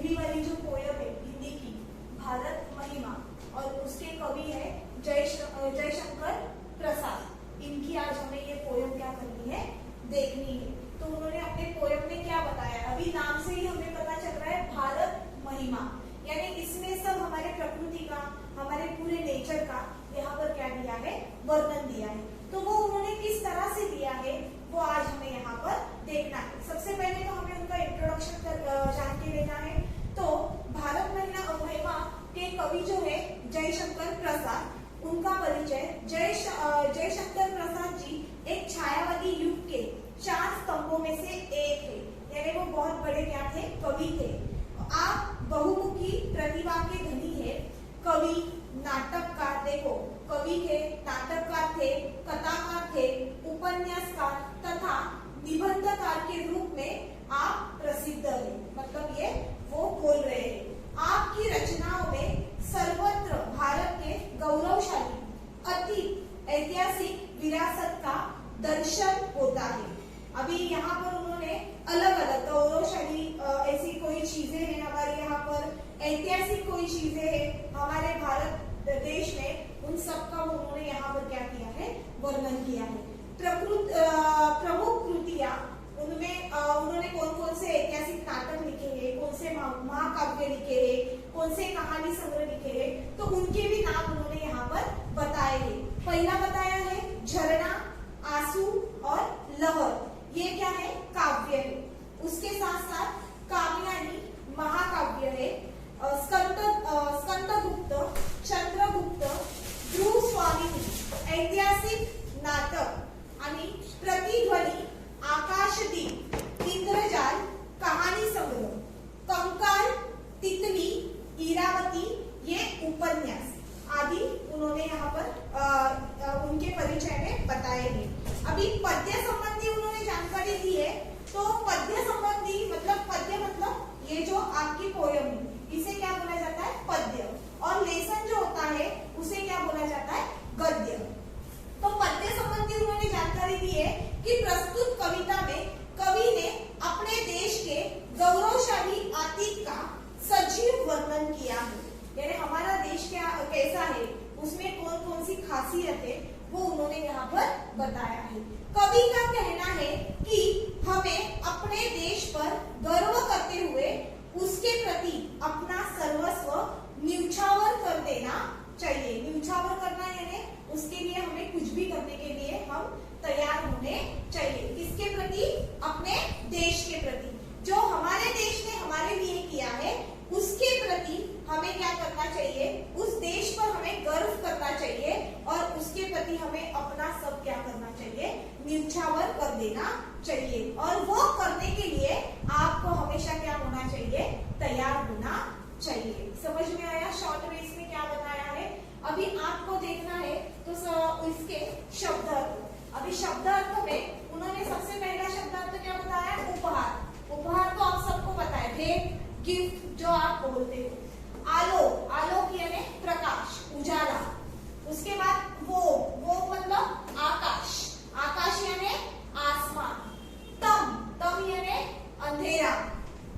पहली वाली जो पोयम है हिंदी की भारत महिमा और उसके कवि है जयशंकर प्रसाद। इनकी आज हमें ये पोयम क्या करनी है, देखनी है। तो उन्होंने अपने पोयम में क्या बताया, अभी नाम से ही हमें पता चल रहा है भारत महिमा, यानी इसमें सब हमारे प्रकृति का, हमारे पूरे नेचर का यहाँ पर क्या दिया है, वर्णन दिया है। तो वो उन्होंने किस तरह से दिया है वो आज हमें यहाँ पर देखना है। सबसे पहले तो हमें उनका इंट्रोडक्शन जान के लेना है। तो भारत महिमा के कवि जो है जयशंकर प्रसाद, उनका परिचय जयशंकर प्रसाद जी एक छायावादी युग के 4 स्तंभों में से एक है, यानी वो बहुत बड़े क्या थे, कवि थे। आप बहुमुखी प्रतिभा के धनी है, कवि, नाटककार, देखो कवि थे, नाटककार थे, कथाकार थे, उपन्यासकार तथा निबंधकार के रूप में आप प्रसिद्ध है। मतलब ये वो बोल रहे हैं, आपकी रचनाओं में सर्वत्र भारत के गौरवशाली अतीत ऐतिहासिक विरासत का दर्शन होता है। अभी यहाँ पर उन्होंने अलग अलग गौरवशाली ऐसी कोई चीजें हैं हमारे यहाँ पर, ऐतिहासिक कोई चीजें हैं हमारे भारत देश में, उन सब का उन्होंने यहाँ पर क्या किया है, वर्णन किया है। प्रमुख कृतियां उनमें उन्होंने कौन कौन से ऐतिहासिक नाटक लिखे हैं, कौन से महाकाव्य लिखे हैं, कौन से कहानी संग्रह लिखे हैं, तो उनके भी नाम उन्होंने यहाँ पर बताए हैं। पहला बताया है झरना, आंसू और लहर, ये क्या है, काव्य है। उसके साथ साथ काव्यानी महाकाव्य है। स्कंदगुप्त, चंद्रगुप्त, ध्रुव स्वामी ऐतिहासिक नाटक आणि प्रतिध्वनी, आकाशदीप, इंद्रजाल, कहानी संग्रह, कंकाल, तितली, इरावती, ये उपन्यास आदि उन्होंने यहाँ पर उनके परिचय में बताए हैं। अभी पद्य संबंधी उन्होंने जानकारी दी है। तो पद्य संबंधी मतलब, पद्य मतलब ये जो आपकी पोयम है, इसे क्या बोला जाता है, पद्य, और लेसन जो होता है उसे क्या बोला जाता है, गद्य। तो पद्य संबंधी उन्होंने जानकारी दी है कि प्रस्तुत कविता में कवि ने अपने देश के गौरवशाली अतीत का सजीव वर्णन किया है, यानी हमारा देश क्या कैसा है, उसमें कौन कौन सी खासियत है वो उन्होंने यहाँ पर बताया है। कवि का कहना है कि हमें अपने देश पर गर्व करते हुए उसके प्रति अपना सर्वस्व न्यौछावर कर देना चाहिए। न्यौछावर करना यानी उसके लिए हमें कुछ भी करने के लिए हम तैयार होने चाहिए। किसके प्रति, अपने देश के प्रति, जो हमारे देश ने हमारे लिए किया है उसके प्रति हमें क्या करना चाहिए, उस देश पर हमें गर्व करना चाहिए और उसके प्रति हमें अपना सब क्या करना चाहिए, न्यौछावर कर देना चाहिए। और वो करने के लिए आपको हमेशा क्या होना चाहिए, तैयार होना चाहिए। समझ में आया शॉर्ट में इसमें क्या बताया है। अभी आपको देखना है तो इसके शब्द अर्थ। अभी शब्द अर्थ में उन्होंने सबसे पहला शब्द अर्थ क्या बताया, उपहार। उपहार तो आप सबको पता है, भेंट, गिफ्ट जो आप बोलते हो। आलोक, आलोक यानी प्रकाश, उजाला। उसके बाद वो मतलब आकाश, आकाश यानी आसमान। तम, तम यानी अंधेरा।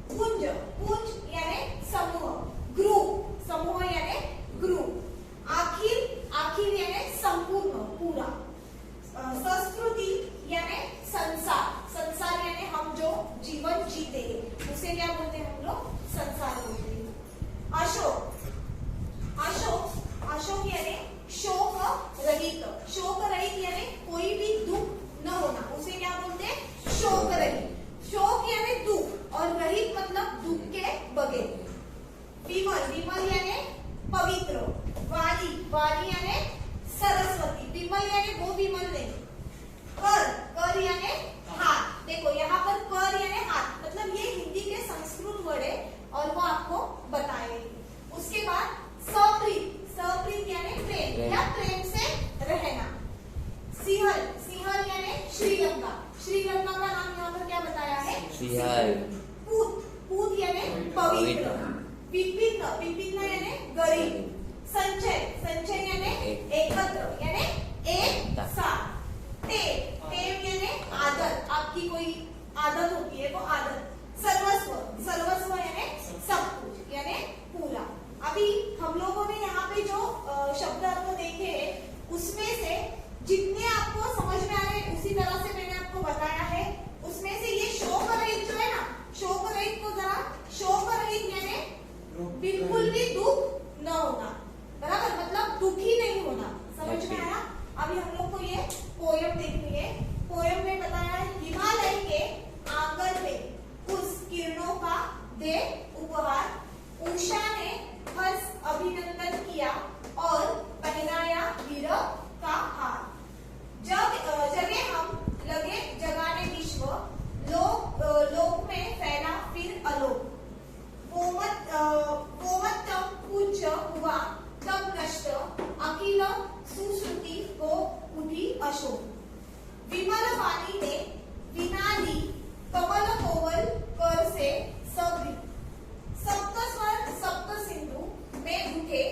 पुंज, पुंज यानी समूह। ग्रुप, समूह यानी ग्रुप। आखिर, आखिर यानी संपूर्ण, पूरा। संस्कृति यानी संसार, संसार यानी हम जो जीवन जीते हैं उसे क्या बोलते हैं हम लोग, संसार बोलते हैं। अशोक, अशोक, अशोक यानी शोक रहित। शोक रहित यानी कोई भी दुख न होना, उसे क्या बोलते हैं, शोक रहित। शोक यानी दुख और रहित मतलब दुख के बगैर। विमल, विमल यानी पवित्र। वाली, वाली यानी सरस्वती। विमल यानी वो विमल नहीं। कर, कर यानी हाथ। देखो यहाँ पर कर यानी हाथ, मतलब ये हिंदी के संस्कृत वर्ड है और वो आपको बताएंगे। उसके बाद सप्रीत, सप्रीत यानी प्रेम या प्रेम से रहना। सिंहल, सिंहल यानी श्रीलंका। श्रीलंका का नाम यहाँ पर क्या बताया है, सिंहल। पूत, पूत यानी पवित्र। विभिन्न, विभिन्न यानी गरीब। संचय, संचय यानी एकत्र यानी एक साथ। टेम, टेम यानी आदत, आपकी कोई आदत होती है वो आदत। सर्वस्व, सर्वस्व यानी सब हम लोगों ने यहाँ पे जो शब्द आपको देखे उसमें से जितने आपको समझ में आ रहे हैं उसी तरह से मैंने आपको बताया है। उसमें से ये शोक रहित जो है ना, शोक रहित को जरा, शोक रहित यानी बिल्कुल भी दुख न होना, बराबर, मतलब दुखी नहीं होना। समझ में आया? अभी हम लोग को ये पोयम देखनी है। पोयम में बताया है हिमालय के आंगन में उस किरणों का दे उपहार, उषा ने हर्ष अभिनंदन किया और पहनाया हीरक का हार। जगे हम लगे जगाने विश्व, लोक में फैला फिर आलोक। कोमतम पूज्य हुआ तब नष्ट, अखिल सुश्रुति को उठी अशोक। विमल वाणी ने विना ली, कमल कोवल कर से सब। सप्त स्वर सप्त सिंधु में उठे,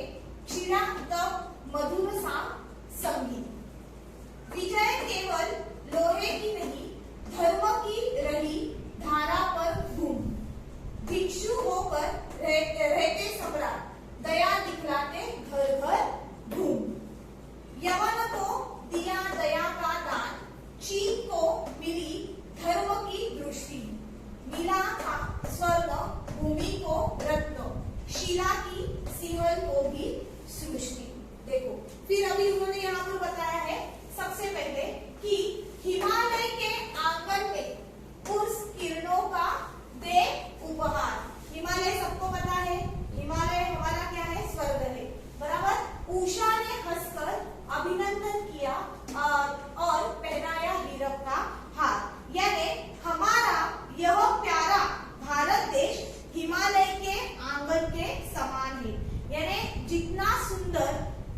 छिड़ा तब मधुर सा संगीत। विजय केवल लोहे की नहीं, धर्म की रही धारा पर धूम। भिक्षु होकर रहते सम्राट, दया दिखलाते घर घर धूम। यवन को दिया दया का दान, चीन को मिली धर्म की दृष्टि। मिला था स्वर्ण भूमि को रत्न, शिला की सिंहल को भी सृष्टि। देखो, फिर अभी उन्होंने यहाँ पर बताया है सबसे पहले कि हिमालय के आंगन में उस किरणों का दे उपहार। हिमालय सबको पता है, हिमालय हमारा क्या है, स्वर्ग है, बराबर। उषा ने हंसकर अभिनंदन किया और पहनाया हीरक का हार। यानी हमारा यह प्यारा भारत देश हिमालय के आंगन के समान है। यानी जितना सुंदर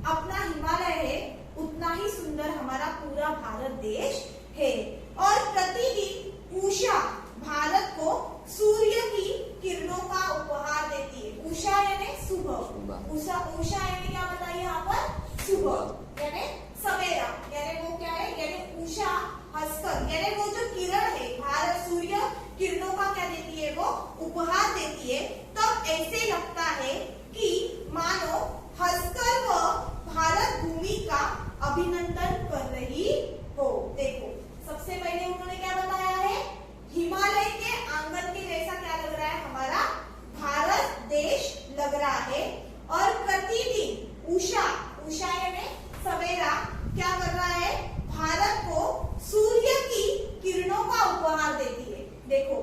अपना हिमालय है उतना ही सुंदर हमारा पूरा भारत देश है। और प्रतिदिन उषा भारत को सूर्य की किरणों का उपहार देती है। उषा यानी सुबह, उषा यानी क्या बताइए यहाँ पर, सुबह यानी सवेरा, यानी वो क्या है, यानी उषा हंसकर, यानी वो जो किरण है भारत सूर्य किरणों का क्या देती है, वो उपहार देती है। तब ऐसे लगता है कि मानो हंसकर वो भारत भूमि का अभिनंदन कर रही हो। देखो, सबसे पहले उन्होंने क्या बताया है, हिमालय के आंगन के जैसा क्या लग रहा है, हमारा भारत देश लग रहा है। और प्रतिदिन उषा, उषा यानी सवेरा, क्या कर रहा है, भारत को सूर्य की किरणों का उपहार देती है। देखो,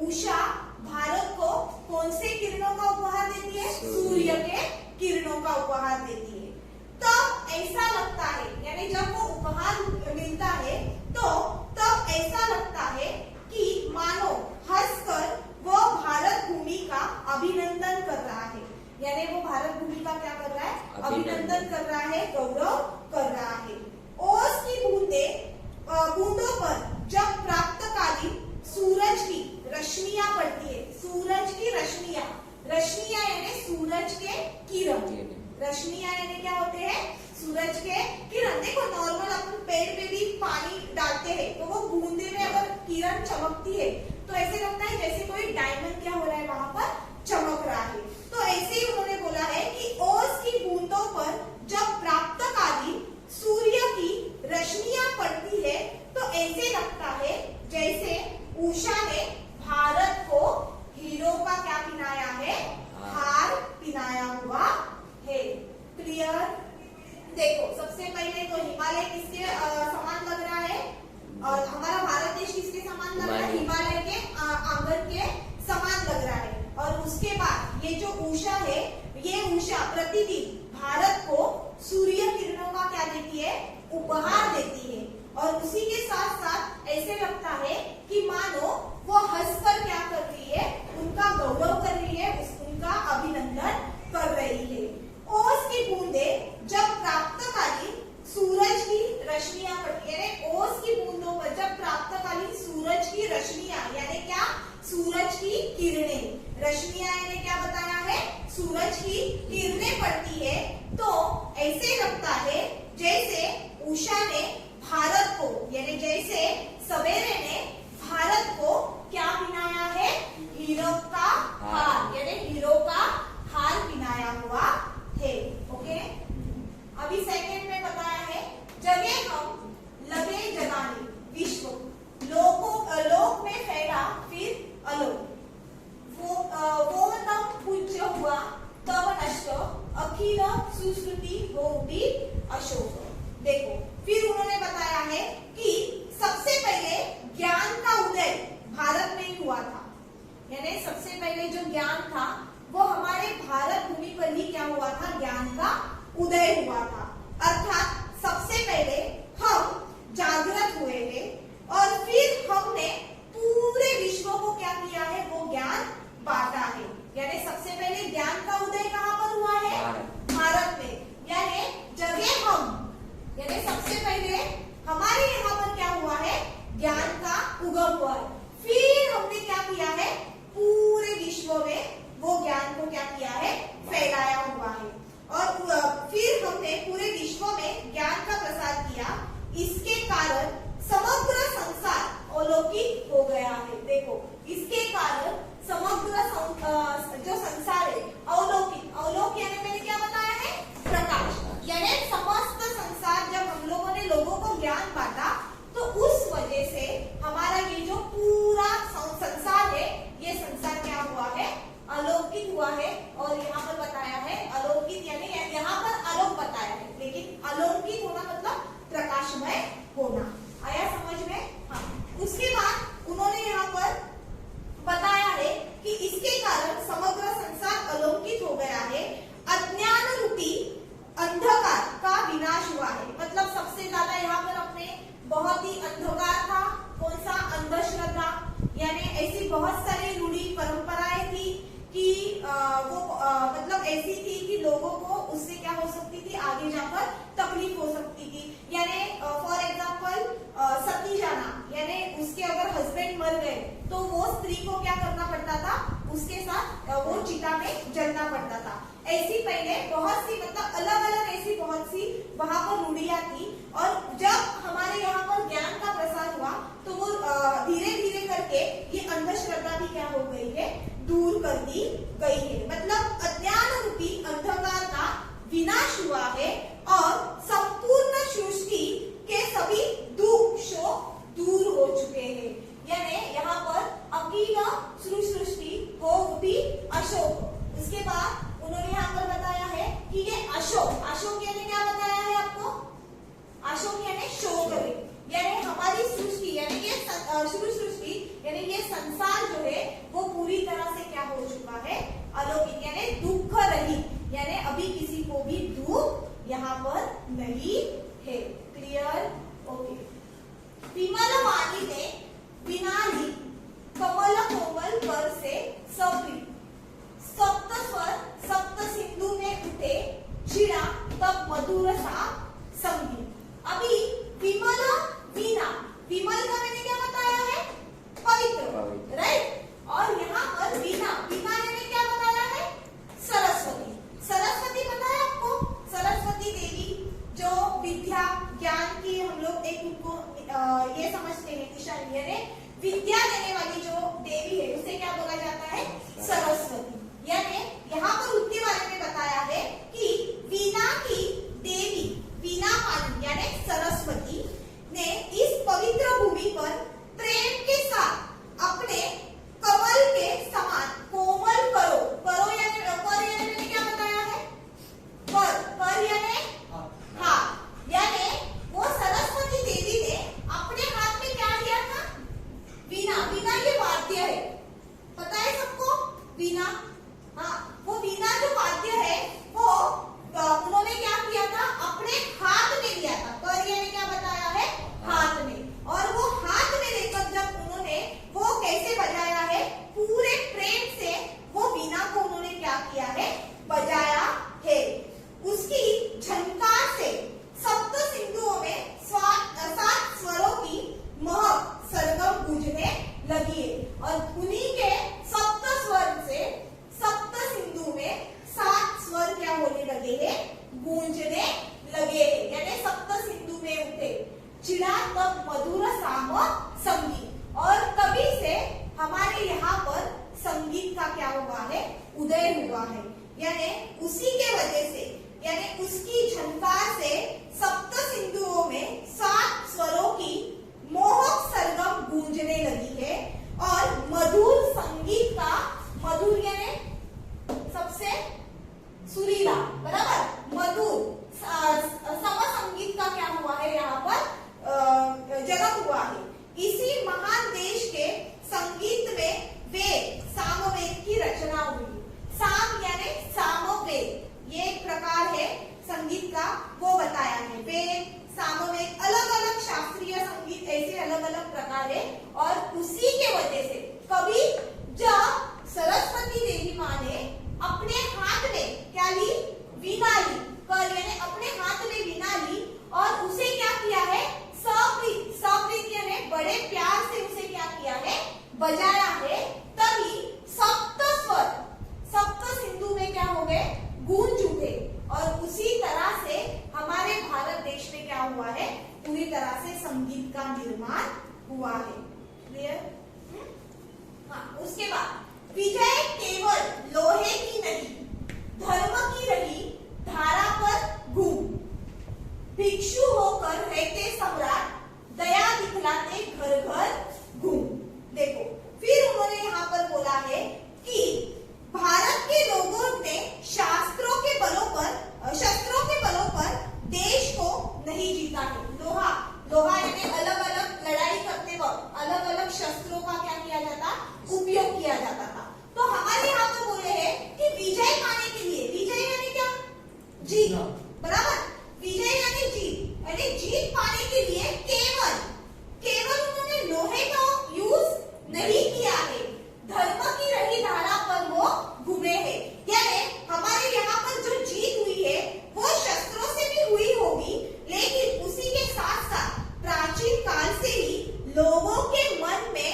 उषा भारत को कौन से किरणों का उपहार देती है, सूर्य के किरणों का उपहार देती है। तब ऐसा लगता है, यानी जब वो उपहार मिलता है तो तब ऐसा लगता है कि मानो हंसकर वो भारत भूमि का अभिनंदन कर रहा है। यानी वो भारत भूमि का क्या कर रहा है, अभिनंदन कर रहा है, गौरव कर रहा है। ओस की बूंदों पर जब प्रातःकालीन सूरज की रश्मियां पड़ती है, सूरज की रश्मियां, रश्मियां यानी सूरज के किरण, रश्मियां यानी क्या होते हैं, सूरज के किरण। देखो, नॉर्मल अपन पेड़ पे भी पानी डालते हैं तो वो बूंदे में अगर किरण चमकती है तो ऐसे लगता है जैसे कोई डायमंड क्या हो रहा है, वहां पर चमक रहा है। तो ऐसे ही उन्होंने बोला है कि ओस की बूंदों पर जब प्रातःकालीन सूर्य की रश्मियां पड़ती है तो ऐसे लगता है जैसे उषा ने भारत को हीरो का क्या पिनाया है, हार पिनाया हुआ है। क्लियर? देखो, सबसे पहले तो हिमालय किसके समान लग रहा है, और हमारा भारत देश किसके समान लग रहा है, हिमालय के आंगन के समान लग रहा है। और उसके बाद ये जो उषा है, ये उषा प्रतिदिन भारत को सूर्य किरणों का क्या देती है, उपहार देती है। और उसी के साथ साथ ऐसे लगता है कि मानो वो हंसकर क्या कर रही है, उनका गौरव कर रही है, उनका अभिनंदन कर रही है। ओस की बूंदे जब प्रातःकालीन सूरज की रश्मियां पड़ती है, ओस की बूंदों पर जब प्रातःकालीन सूरज की रश्मियां, यानी क्या, सूरज की किरणें, रश्मियां यानी क्या बताया है, सूरज की किरणें पड़ती है तो ऐसे लगता है जैसे उषा ने भारत को, यानी जैसे सवेरे ने भारत को क्या पिनाया है, हीरो का अखिल सुश्रुति हो उठी अशोक। देखो फिर उन्होंने बताया है कि सबसे पहले ज्ञान का उदय भारत में ही हुआ था, यानी सबसे पहले जो ज्ञान था वो हमारे भारत भूमि पर ही क्या हुआ था, ज्ञान का उदय हुआ था। अर्थात सबसे पहले हम जागृत हुए थे और फिर हमने पूरे विश्व को क्या किया है, वो ज्ञान बांटा है। यानी सबसे पहले ज्ञान का उदय कहाँ पर हुआ है, भारत में। यानी जगह हम, यानी सबसे पहले हमारे यहाँ पर क्या हुआ है, ज्ञान का उगम हुआ है। फिर हमने क्या किया है, पूरे विश्व में वो ज्ञान को क्या किया है, फैलाया हुआ है। और फिर हमने पूरे विश्व में ज्ञान का प्रसार किया, इसके कारण समग्र संसार अलौकिक हो गया है। देखो इसके कारण समग्र जो संसार है अलौकिक, अलौकिक यानी मैंने क्या बताया है, प्रकाश। यानी समस्त संसार, जब हम लोगों ने लोगों को ज्ञान बांटा तो उस वजह से हमारा ये जो पूरा संसार है, ये संसार क्या हुआ है, अलौकिक हुआ है। और यहाँ पर बताया है अलौकिक, यानी यहाँ पर अलौक बताया है, लेकिन अलौकिक होना मतलब प्रकाशमय होना। आया समझ में? हाँ। उसके बाद उन्होंने यहाँ पर बताया है कि इसके कारण समग्र संसार अलौकिक हो गया है। अज्ञान रूपी अंधकार का विनाश हुआ है। मतलब सबसे ज्यादा यहाँ पर अपने बहुत ही अंधकार था, कौन सा, अंधश्रद्धा। यानी ऐसी बहुत सारी रूढ़ी परंपराएं थी कि मतलब ऐसी थी कि लोगों को उससे क्या हो सकती थी, आगे जाकर तकलीफ हो सकती थी। यानी फॉर एग्जांपल सती जाना, यानी उसके अगर हस्बैंड मर गए तो वो स्त्री को क्या करना पड़ता था, उसके साथ वो चिता में जलना पड़ता था। ऐसी पहले बहुत सी, मतलब अलग अलग ऐसी बहुत सी वहां पर रूढ़ियां थी। और जब हमारे यहाँ पर ज्ञान का प्रसार हुआ तो वो धीरे धीरे करके ये अंधश्रद्धा भी क्या हो गई है, दूर कर दी गई है। मतलब अज्ञान रूपी अंधकार का विनाश हुआ है और संपूर्ण सृष्टि के सभी दुख शोक दूर हो चुके हैं। यानी यहाँ पर अखिल सृष्टि हो उठी अशोक। उसके बाद उन्होंने यहाँ पर बताया है कि ये अशोक, अशोक यानी क्या बताया है आपको, अशोक यानी शोक है। यानी हमारी सृष्टि, यानी ये सृष्टि, यानी ये संसार जो है वो पूरी तरह से क्या हो चुका है, अलौकिक, यानी दुख रहित। यानी अभी किसी को भी दुख यहाँ पर नहीं है। क्लियर? ओके। विमल वाणी ने विनाली कमल कोमल कर से सपी, सप्त स्वर सप्त सिंधु में उठे, छिड़ा तब मधुर सा संगीत। अभी विमल वीणा, विमल का मैंने क्या बताया है, पवित्र, राइट। और यहाँ पर वीणा, वीणा मैंने क्या बताया है, सरस्वती। सरस्वती पता है आपको, सरस्वती देवी जो विद्या ज्ञान की, हम लोग एक उनको ये समझते हैं निशानी, यानी विद्या देने वाली जो देवी है उसे क्या बोला जाता है, सरस्वती। यानी यहाँ पर उनके बारे में बताया है कि वीणा की देवी, वीणा पानी यानी सरस्वती ने इस पवित्र भूमि पर प्रेम के साथ अपने कमल के समान कोमल करो, करो यानी पर, यानी मैंने क्या बताया है, पर यानी हाथ। यानी वो सरस्वती देवी ने अपने हाथ में क्या लिया था, वीणा। वीणा ये वाद्य है, पता है सबको वीणा। हाँ, वो वीणा जो वाद्य है वो उन्होंने क्या किया था, अपने हाथ में लिया था। पर यानी क्या बताया है, हाथ में। और वो हाथ में लेकर जब उन्होंने वो कैसे बजाया है, पूरे प्रेम से वो वीणा को उन्होंने क्या किया है, बजाया है। उसकी झनकार से सप्त सिंधुओं में 7 स्वरों की महक सरगम गूंजने लगी है। और उन्हीं के सप्त स्वर से सप्त सिंधु में 7 स्वर क्या होने लगे हैं, गूंजने लगे हैं। यानी सप्त सिंधु में उठे, चिड़ा तब मधुर साम संगीत। और तभी से हमारे यहाँ पर संगीत का क्या हुआ है, उदय हुआ है। यानी उसी के वजह से, यानी उसकी झनकार से सप्त सिंधुओं में 7 स्वरों की मोहक सरगम गूंजने लगी है। और मधुर संगीत का, मधुर यानी सबसे सुरीला, बराबर, संगीत का वो बताया है। वेद, सामवेद, अलग अलग शास्त्रीय संगीत, ऐसे अलग अलग प्रकार है। और उसी के वजह से कभी जब सरस्वती देवी माँ ने अपने हाथ में क्या ली, वीणा ली, यानी अपने हाथ में वीणा ली और उसे क्या किया है, सप्रीत यानी बड़े प्यार से उसे क्या किया है, बजाया है, तभी सप्त स्वर सप्त सिंधु में क्या हो गए, गूंज उठे। और उसी तरह से हमारे भारत देश में क्या हुआ है, पूरी तरह से संगीत का निर्माण हुआ है। क्लियर? हाँ, उसके बाद विजय केवल लोहे की नहीं, धर्म की रही धारा पर घूम, भिक्षु होकर रहते सम्राट, दया दिखलाते घर घर घूम। देखो, फिर उन्होंने यहाँ पर बोला है कि भारत के लोगों ने शस्त्रों के बलों पर देश को नहीं जीता है। लोहा यानी अलग अलग लड़ाई करते वक्त अलग अलग शस्त्रों का क्या किया जाता, उपयोग किया जाता था। तो हमारे यहाँ पर बोले हैं कि विजय पाने के लिए, विजय यानी क्या, जीत, बराबर, विजय यानी जीत, यानी जीत पाने के लिए केवल उन्होंने लोहे का यूज नहीं किया है, धर्म की रही धारा पर वो घूमे हैं। यानी हमारे यहाँ पर जो जीत हुई है वो शस्त्रों से भी हुई होगी, लेकिन उसी के साथ साथ प्राचीन काल से ही लोगों के मन में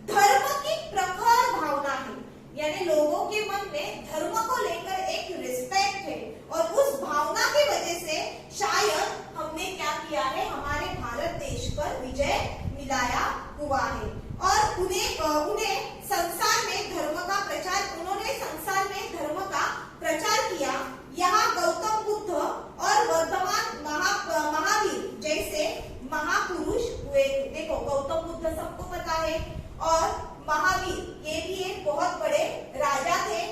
धर्म की प्रखर भावना है। यानी लोगों के मन में धर्म को लेकर एक रिस्पेक्ट है और उस भावना की वजह से शायद हमने क्या किया है, हमारे भारत देश पर विजय मिलाया हुआ है। और उन्हें संसार में धर्म का प्रचार, उन्होंने संसार में धर्म का प्रचार किया। यहाँ गौतम बुद्ध और वर्तमान महावीर जैसे महापुरुष हुए थे। देखो, गौतम बुद्ध सबको पता है और महावीर ये भी एक बहुत बड़े राजा थे,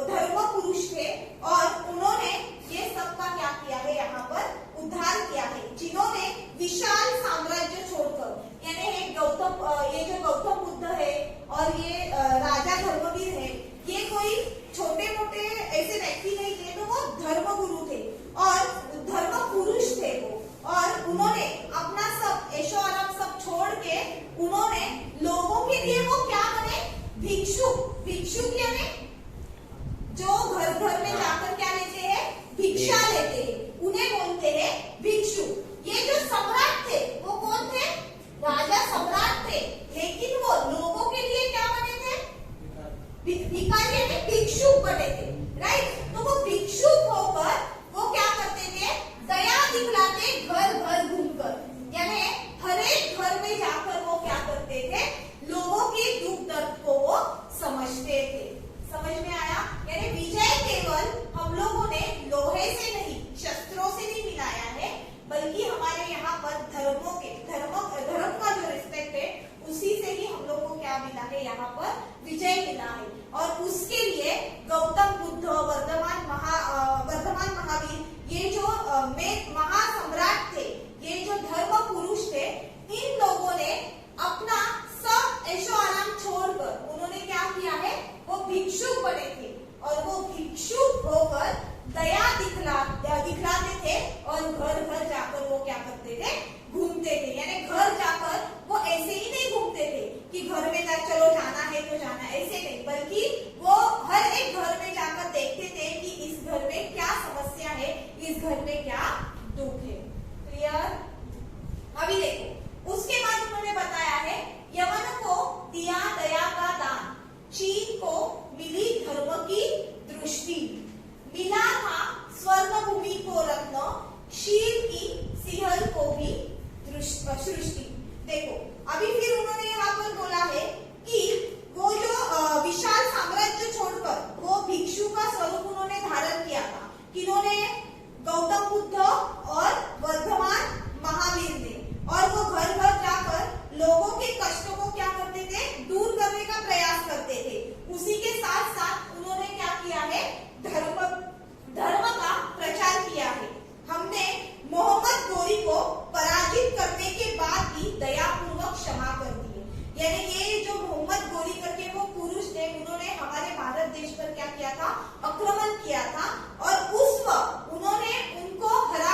धर्म पुरुष थे और उन्होंने ये सबका क्या किया है, यहाँ पर उद्धार किया है। जिन्होंने विशाल साम्राज्य छोड़कर, यानी ये जो गौतम बुद्ध है और ये राजा धर्मवीर है, ये कोई छोटे मोटे ऐसे व्यक्ति नहीं थे, तो वो धर्म गुरु थे और धर्म पुरुष थे वो। और उन्होंने अपना सब ऐशो आराम सब छोड़ के उन्होंने लोगों के लिए वो क्या बने, भिक्षु यानी जो घर घर में जाकर क्या लेते हैं, भिक्षा लेते हैं, उन्हें बोलते हैं भिक्षु। ये जो सम्राट थे वो कौन थे, राजा सम्राट थे, लेकिन वो लोगों के लिए क्या बने थे, भिखारी यानी भिक्षुक बने थे, राइट। तो वो भिक्षुक होकर वो क्या करते थे, दया दिखलाते घर घर घूमकर, यानी हर एक घर में जाकर वो क्या करते थे, लोगों के दुख दर्द को वो समझते थे। समझ में आया? यानी विजय केवल हम लोगों ने लोहे से नहीं, शस्त्रों से नहीं मिलाया है, बल्कि हमारे यहाँ पर धर्म का जो रिस्पेक्ट है उसी से ही हम लोग को क्या मिला है, यहाँ पर विजय मिला है। और उसके लिए गौतम बुद्ध, वर्तमान महावीर, ये जो महासम्राट थे, ये जो धर्म पुरुष थे, इन लोगों ने अपना सब ऐशो आराम छोड़कर उन्होंने क्या किया है, वो भिक्षुक बने थे और वो भिक्षुक होकर दया दिखलाते थे और घर घर जाकर वो क्या करते थे, घूमते थे। यानी घर जाकर वो ऐसे ही नहीं घूमते थे कि घर में चलो जाना है तो जाना, ऐसे नहीं, बल्कि वो हर एक घर में जाकर देखते थे कि इस घर में क्या समस्या है, इस घर में क्या दुख है। क्लियर? अभी देखो, उसके बाद उन्होंने बताया है, यवन को दिया दया का दान, चीन को मिली धर्म की दृष्टि, मिला था स्वर्ण भूमि को रत्न, शील की सिंहल को भी सृष्टि। देखो, अभी फिर उन्होंने यहाँ पर बोला है कि वो जो विशाल साम्राज्य छोड़कर वो भिक्षु का स्वरूप उन्होंने धारण किया था, किन्होंने, गौतम बुद्ध और वर्धमान महावीर ने। और वो घर घर जाकर लोगों के कष्टों को क्या करते थे, दूर करने का प्रयास करते थे। उसी के साथ साथ उन्होंने क्या किया है, धर्म का प्रचार किया है। हमने मोहम्मद गोरी को पराजित करने के बाद भी दयापूर्वक क्षमा कर दी। यानी ये जो मोहम्मद गोरी करके वो पुरुष थे, उन्होंने हमारे भारत देश पर क्या किया था, आक्रमण किया था और उस वक्त उन्होंने उनको हरा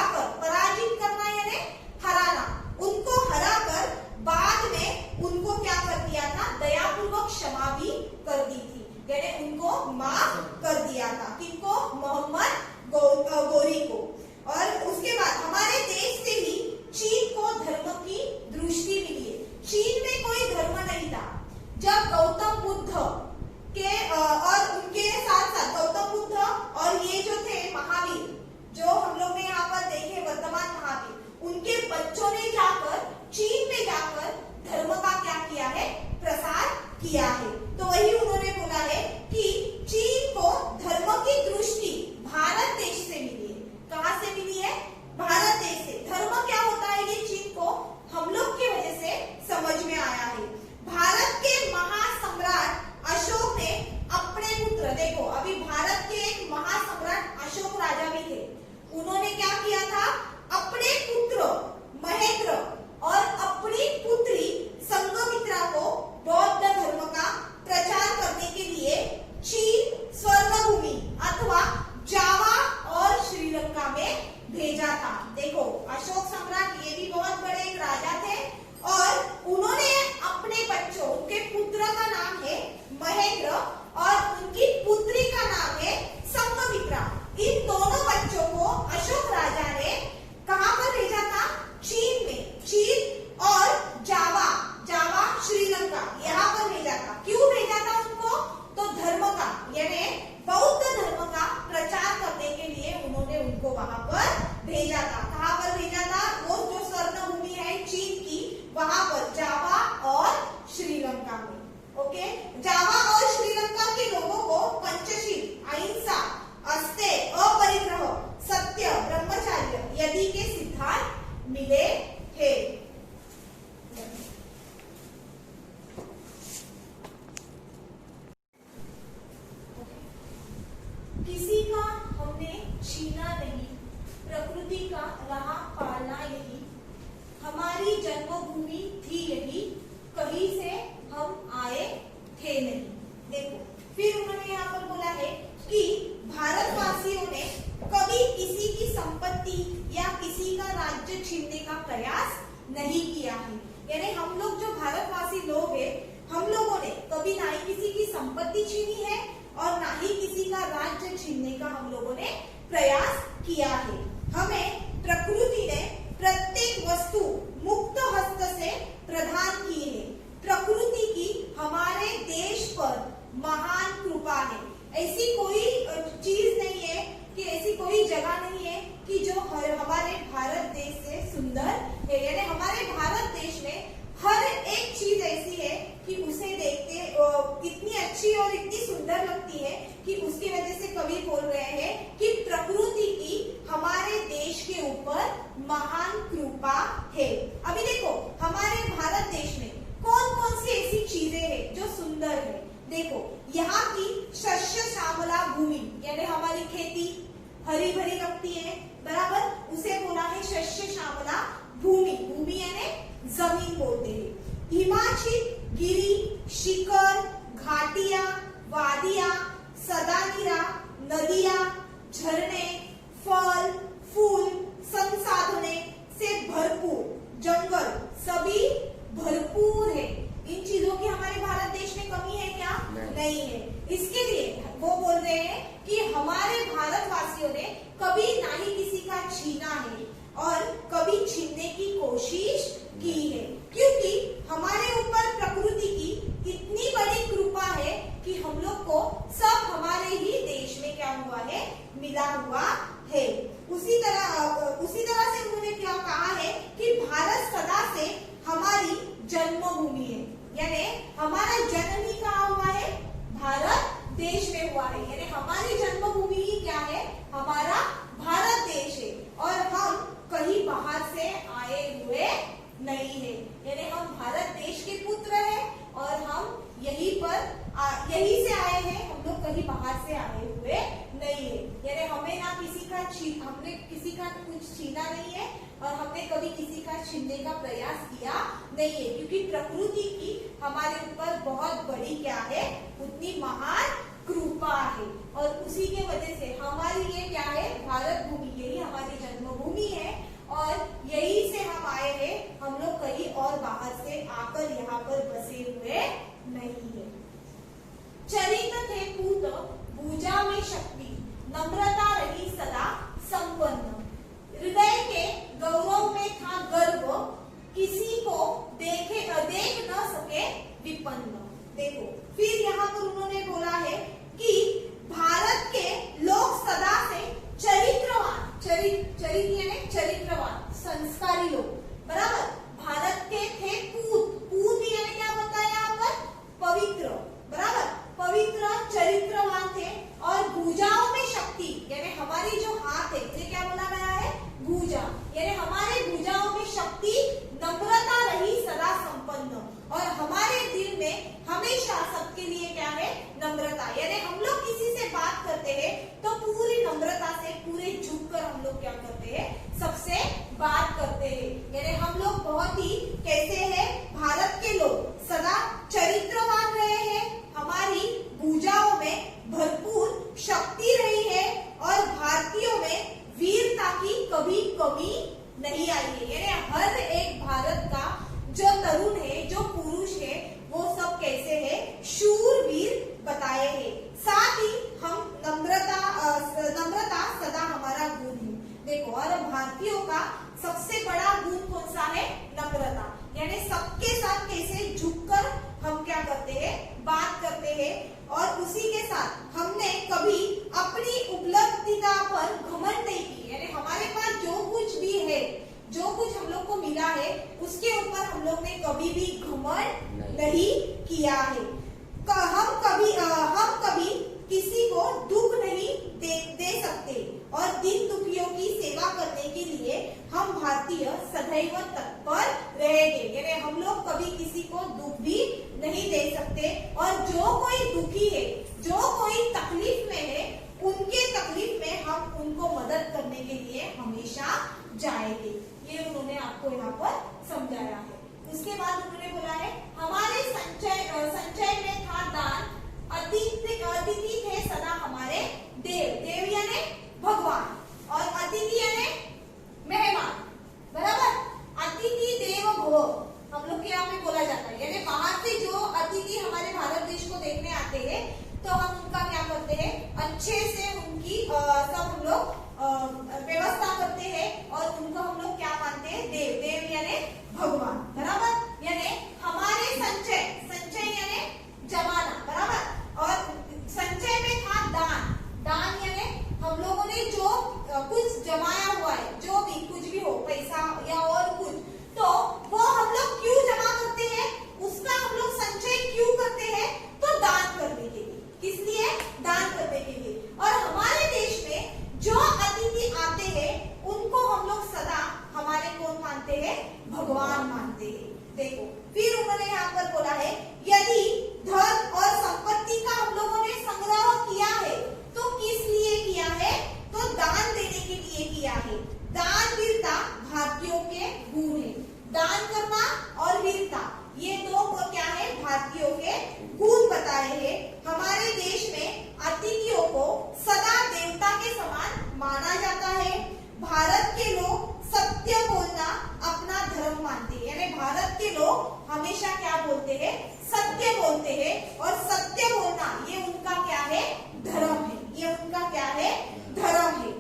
भेजा था। देखो अशोक सम्राट ये भी बहुत बड़े एक राजा थे और उन्होंने अपने बच्चों, उनके पुत्र का नाम है महेंद्र और उनकी पुत्री का नाम है संघमित्रा। इन दोनों बच्चों को अशोक राजा ने कहां पर भेजा था? चीन में। चीन और जावा, जावा श्रीलंका, यहाँ पर भेजा था। क्यों भेजा था उनको? तो धर्म का यानी बौद्ध धर्म का प्रचार करने के लिए उन्होंने उनको वहां पर भेजा था। कहां पर भेजा था? वो जो स्वर्ण भूमि है चीन की, वहां पर जावा और श्रीलंका में। ओके, जावा और श्रीलंका के लोगों को पंचशील, अहिंसा, अस्तेय, अपरिग्रह, सत्य, ब्रह्मचर्य यदि के सिद्धांत मिले थे। किसी का हमने छीना नहीं, प्रकृति का रहा पालना यही, हमारी जन्मभूमि थी यही, कहीं से हम आए थे नहीं। देखो फिर उन्होंने यहाँ पर बोला है कि भारतवासियों ने कभी किसी की संपत्ति या किसी का राज्य छीनने का प्रयास नहीं किया है। यानी हम लोग जो भारतवासी लोग हैं, हम लोगों ने कभी ना ही किसी की संपत्ति छीनी है और ना ही किसी का राज्य छीनने का हम लोगों ने प्रयास किया है। हमें प्रकृति ने प्रत्येक वस्तु मुक्त हस्त से प्रदान की है। प्रकृति की हमारे देश पर महान कृपा है। ऐसी कोई चीज नहीं है कि ऐसी कोई जगह नहीं है कि जो हमारे भारत देश से सुंदर है। यानी हमारे भारत देश में हर एक चीज ऐसी है कि उसे देखते इतनी अच्छी और इतनी सुंदर लगती है कि उसकी वजह से कवि बोल रहे हैं कि प्रकृति की हमारे देश के ऊपर महान कृपा है। अभी देखो हमारे भारत देश में कौन कौन सी ऐसी चीजें हैं जो सुंदर है। देखो यहाँ की शस्य श्यामला भूमि, यानी हमारी खेती हरी भरी लगती है, बराबर, उसे बोला है शस्य श्यामला भूमि। भूमि यानी जमीन बोलते हैं। हिमाचल गिरी, शिखर, घाटियां, वादियां, सदानीरा, नदियां, झरने, फल, फूल, संसाधने से भरपूर जंगल सभी भरपूर है। इन चीजों की हमारे भारत देश में कमी है क्या? नहीं है। इसके लिए वो बोल रहे हैं कि हमारे भारतवासियों ने कभी ना ही किसी का छीना है और कभी छीनने की कोशिश की है, क्योंकि हमारे ऊपर प्रकृति की इतनी बड़ी कृपा है कि हम लोग को सब हमारे ही देश में क्या हुआ है? मिला हुआ है। उसी तरह से उन्होंने क्या कहा है कि भारत सदा से हमारी जन्मभूमि है। यानी हमारा जन्म ही कहाँ हुआ है? भारत देश में हुआ है। यानी हमारी जन्मभूमि ही क्या है? हमारा भारत देश है और हम कहीं बाहर से आए हुए नहीं है। यानी हम भारत देश के पुत्र हैं और हम यहीं से आए हैं, हम लोग कहीं बाहर से आए हुए नहीं है। यानी हमने किसी का कुछ छीना नहीं है और हमने कभी किसी का छीनने का प्रयास किया नहीं है, क्योंकि प्रकृति की हमारे ऊपर बहुत बड़ी क्या है? उतनी महान कृपा है और उसी के वजह से हमारी ये क्या है? भारत भूमि, यही हमारी जन्मभूमि है और यही से हम आए हैं। हम लोग कहीं और बाहर से आकर यहाँ पर बसे हुए नहीं है। चरित्र थे पूत, भुजा में शक्ति, नम्रता रही सदा संपन्न, हृदय के गौरव में था गर्व, किसी को देख न सके विपन्न। देखो फिर यहाँ पर उन्होंने बोला है कि भारत के लोग सदा से चरित्रवान, चरित्रवान संस्कारी लोग, बराबर, भारत के थे पूत यानी क्या होता है यहाँ पर? पवित्र, बराबर, पवित्र चरित्रवान थे और भुजाओं में शक्ति, यानी हमारी जो हाथ है उसे क्या बोला गया है? भुजा, यानी हमारे भुजाओं में शक्ति, नम्रता रही सदा संपन्न और हमारे दिल में हमेशा सबके लिए क्या है? नम्रता। यानी हम लोग किसी से बात करते हैं तो पूरी नम्रता से, पूरे झुककर हम लोग क्या करते हैं? सबसे बात करते हैं। यानी हम लोग कमी नहीं आई है। यानी हर एक भारत का जो तरुण है, जो पुरुष है, वो सब कैसे है, शूरवीर बताए हैं। साथ ही हम नम्रता सदा हमारा गुण है। देखो, और भारतीयों का सबसे बड़ा गुण कौन सा है, नम्रता। यानी सबके साथ कैसे झुककर हम क्या करते हैं, बात करते हैं। और उसी के साथ हमने कभी अपनी उपलब्धिता पर घमंड नहीं की। यानी हमारे पास जो कुछ भी है, जो कुछ हम लोग को मिला है, उसके ऊपर हम लोग ने कभी भी घमंड नहीं किया है। हम कभी किसी को दुख नहीं दे सकते और दीन दुखियों की सेवा करने के लिए हम भारतीय सदैव तत्पर रहेंगे। यानी हम लोग कभी किसी को दुख भी नहीं दे सकते, और जो कोई दुखी है, जो कोई तकलीफ में है, उनके तकलीफ में हम उनको मदद करने के लिए हमेशा जाएंगे। ये उन्होंने आपको यहाँ पर समझाया है। उसके बाद उन्होंने बोला है, हमारे संचय में था दान, अतिथि थे सदा हमारे देव यानी भगवान, और अतिथि यानी मेहमान, बराबर। अतिथि देवो भव हम लोग के यहाँ पे बोला जाता है। यानी बाहर से जो अतिथि हमारे भारत देश को देखने आते हैं, तो हम उनका क्या करते हैं, अच्छे से उनकी सब हम लोग व्यवस्था करते हैं, और उनको हम लोग क्या मानते हैं, देव यानी भगवान, बराबर। यानी हमारे संचय यानी जमाना, बराबर। और संचय में था दान यानी हम लोगों ने जो कुछ जमाया हुआ है, जो भी कुछ भी हो, पैसा या और कुछ, तो वो हम लोग क्यों जमा करते हैं, उसका हम लोग संचय क्यों करते हैं, तो दान करने के लिए। किस लिए, दान करने के लिए। और हमारे देश में जो अतिथि आते हैं, उनको हम लोग सदा हमारे कौन मानते हैं, भगवान मानते हैं। देखो, फिर उन्होंने यहाँ पर बोला है, यदि धन और संपत्ति का हम लोगों ने संग्रह किया है, तो किस लिए किया है, तो दान देने के लिए किया है। दान वीरता भारतीयों के गुण है। दान करना और वीरता, ये दो को क्या है, भारतीयों के गुण बताए हैं। हमारे देश में अतिथियों को सदा देवता के समान माना जाता है। भारत के लोग सत्य बोलना अपना धर्म मानते हैं। यानी भारत के लोग हमेशा क्या बोलते हैं, सत्य बोलते हैं, और सत्य बोलना ये उनका क्या है, धर्म है। ये उनका क्या है, धर्म है।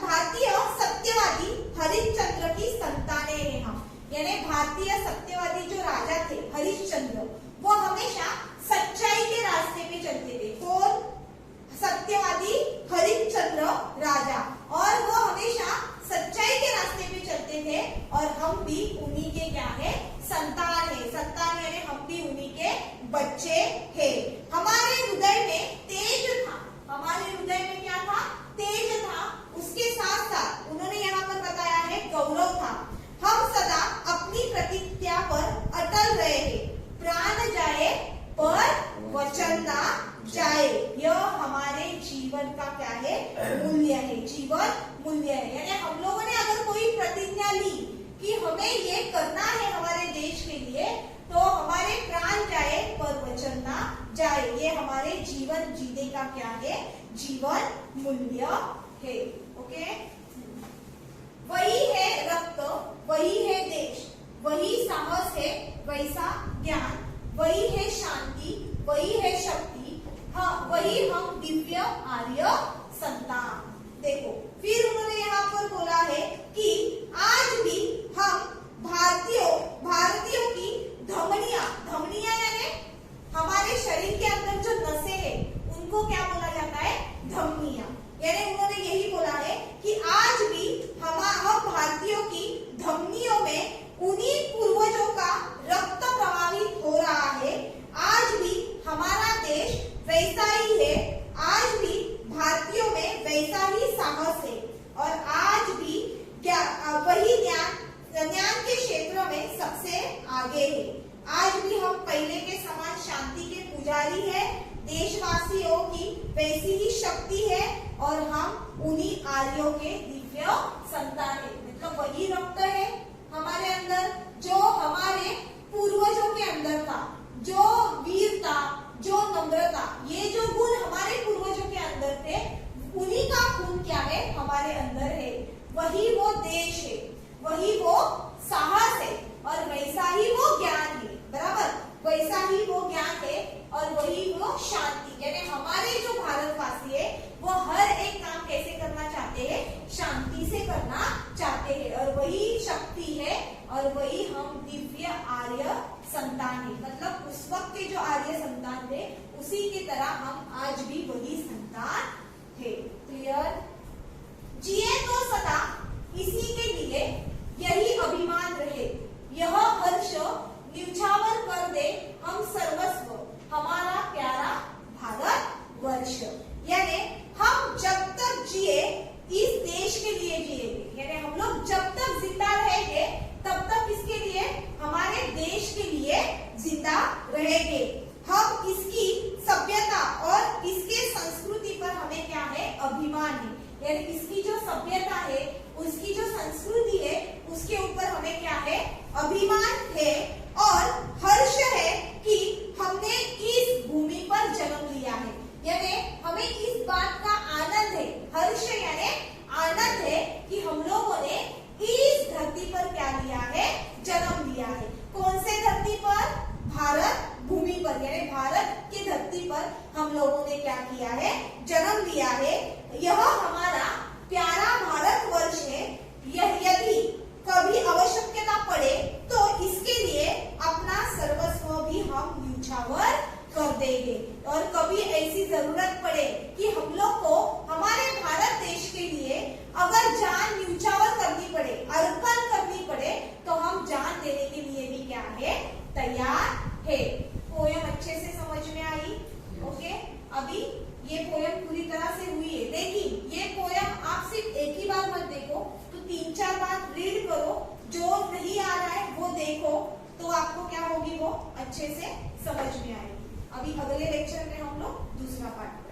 भारतीय सत्यवादी हरिश्चंद्र की संतानें हैं हम। यानी भारतीय सत्यवादी जो राजा थे हरिश्चंद्र, वो हमेशा सच्चाई के रास्ते पे चलते थे। कौन, सत्यवादी हरिश्चंद्र राजा, और वो हमेशा सच्चाई के रास्ते पे चलते थे, और हम भी उन्हीं के क्या है, संतान है। संतान यानी हम भी उन्हीं के बच्चे हैं। हमारे हृदय में तेज था। हमारे हृदय में क्या था, तेज था। उसके साथ साथ उन्होंने यहाँ पर बताया है, गौरव था। हम सदा अपनी प्रतिज्ञा पर अटल रहे। प्राण जाए पर वचन ना जाए, यह हमारे जीवन का क्या है, मूल्य है। जीवन मूल्य है। यानी हम लोगों ने अगर कोई प्रतिज्ञा ली कि हमें ये करना है हमारे देश के लिए, तो हमारे प्राण जाए पर वचन ना जाए, ये हमारे जीवन जीने का क्या है, जीवन मूल्य है। ओके, वही है रक्त, वही है देश, वही साहस है, वैसा ज्ञान, वही है शांति, वही है शक्ति, हाँ वही हम दिव्य आर्य संतान। देखो, फिर उन्होंने यहाँ पर बोला है कि आज भी हम भारतीयों की धमनियां यानी हमारे शरीर के अंदर जो नसें हैं, उनको क्या बोला जाता है, धमनियां। यानी उन्होंने यही बोला है कि आज भी हम भारतीयों की धमनियों में उन्हीं पूर्वजों का रक्त प्रवाहित हो रहा है। आज भी हमारा देश है, वही वो साहस है, और वैसा ही वो ज्ञान है। बराबर, वैसा ही वो ज्ञान है और वही वो शांति। यानी हमारे जो भारतवासी है वो हर एक काम कैसे करना चाहते हैं, शांति से करना चाहते हैं, और वही शक्ति है और वही हम दिव्य आर्य संतान है। मतलब उस वक्त के जो आर्य संतान थे उसी की तरह हम आज भी वही संतान थे। क्लियर? जिए तो सदा इसी के लिए, यही अभिमान रहे, यह हर्ष न्यौछावर कर दे हम सर्वस्व, हमारा प्यारा भारत वर्ष। यानी हम जब तक जिए इस देश के लिए जिएंगे, यानी हम लोग जब तक जिंदा रहेंगे तब तक इसके लिए, हमारे देश के लिए जिंदा रहेंगे। हम इसकी सभ्यता और इसके संस्कृति पर हमें क्या है, अभिमान है। यानी इसकी जो सभ्यता है, उसकी जो संस्कृति है, उसके ऊपर हमें क्या है, अभिमान है और हर्ष है कि हमने इस भूमि पर जन्म लिया है। यानी हमें इस बात का आनंद है, हर्ष यानी आनंद है कि हम लोगों ने इस धरती पर क्या लिया है, जन्म लिया है। कौन से धरती पर? भारत भूमि पर, यानी भारत की धरती पर हम लोगों ने क्या किया है, जन्म लिया है। यह हमारा प्यारा भारत वर्ष है। यह यदि कभी आवश्यकता पड़े तो इसके लिए अपना सर्वस्व भी हम न्यौछावर कर देंगे, और कभी ऐसी जरूरत पड़े कि हम लोग को हमारे भारत देश के लिए अगर जान न्यौछावर करनी पड़े, अर्पण करनी पड़े, तो हम जान देने के लिए भी क्या है, तैयार है। पोयम अच्छे से समझ में आई? ओके, अभी ये पोयम पूरी तरह से हुई है, लेकिन ये पोयम आप सिर्फ एक ही बार मत देखो, तो 3-4 बार रीड करो। जो नहीं आ रहा है वो देखो, तो आपको क्या होगी, वो अच्छे से समझ में आएगी। अभी अगले लेक्चर में हम लोग दूसरा पार्ट